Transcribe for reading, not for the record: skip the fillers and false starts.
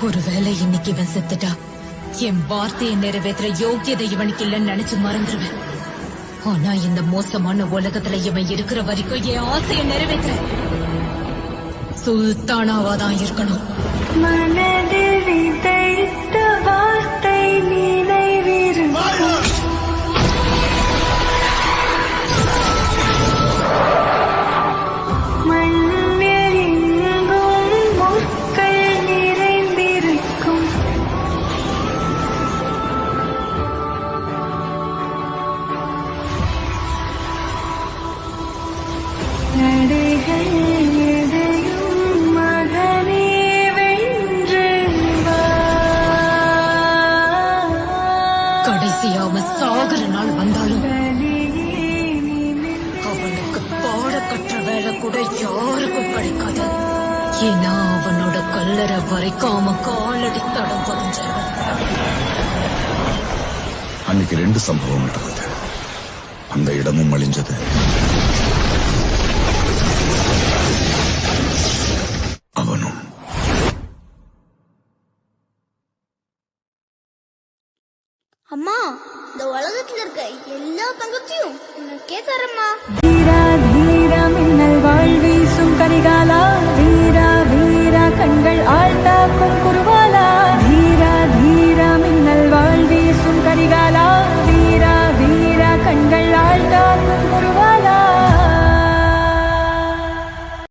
ஒருவேளை இன்னைக்கு இவன் செத்துட்டா என் வார்த்தையை நிறைவேற்ற யோக்கியதை இவனுக்கு இல்லைன்னு நினைச்சு மறந்துருவேன். ஆனா இந்த மோசமான உலகத்துல இவன் இருக்கிற வரைக்கும் என் ஆசையை நிறைவேற்ற சுல்தானாவாதான் இருக்கணும். மனதில் விதைத்த வார்த்தை நினைவிருக்கும். மண்ணில் எங்கும் முட்கள் நிறைந்திருக்கும். நடைகள் எதையும் மகனே வென்று வா. கடைசியா அவன் சாகர நாள் வந்தாலும் வலியே நினைந்து அவனுக்கு பாட கற்ற வேலை கூட யாருக்கும் கிடைக்காது. ஏன்னா அவனோட கல்லறை வரைக்கும் அவன் காலடி தடம் பதிஞ்சிருவான். அன்னைக்கு 2 சம்பவம் நடந்தது. அந்த இடமும் அழிஞ்சது, அவனும். அம்மா, இந்த உலகத்துல இருக்க எல்லா தங்கத்தையும் உனக்கே தரமா. வீரா வீரா மின்னல் வாழ் வீசும் கரிகாலா, வீரா வீரா கண்கள் ஆழ்ந்தா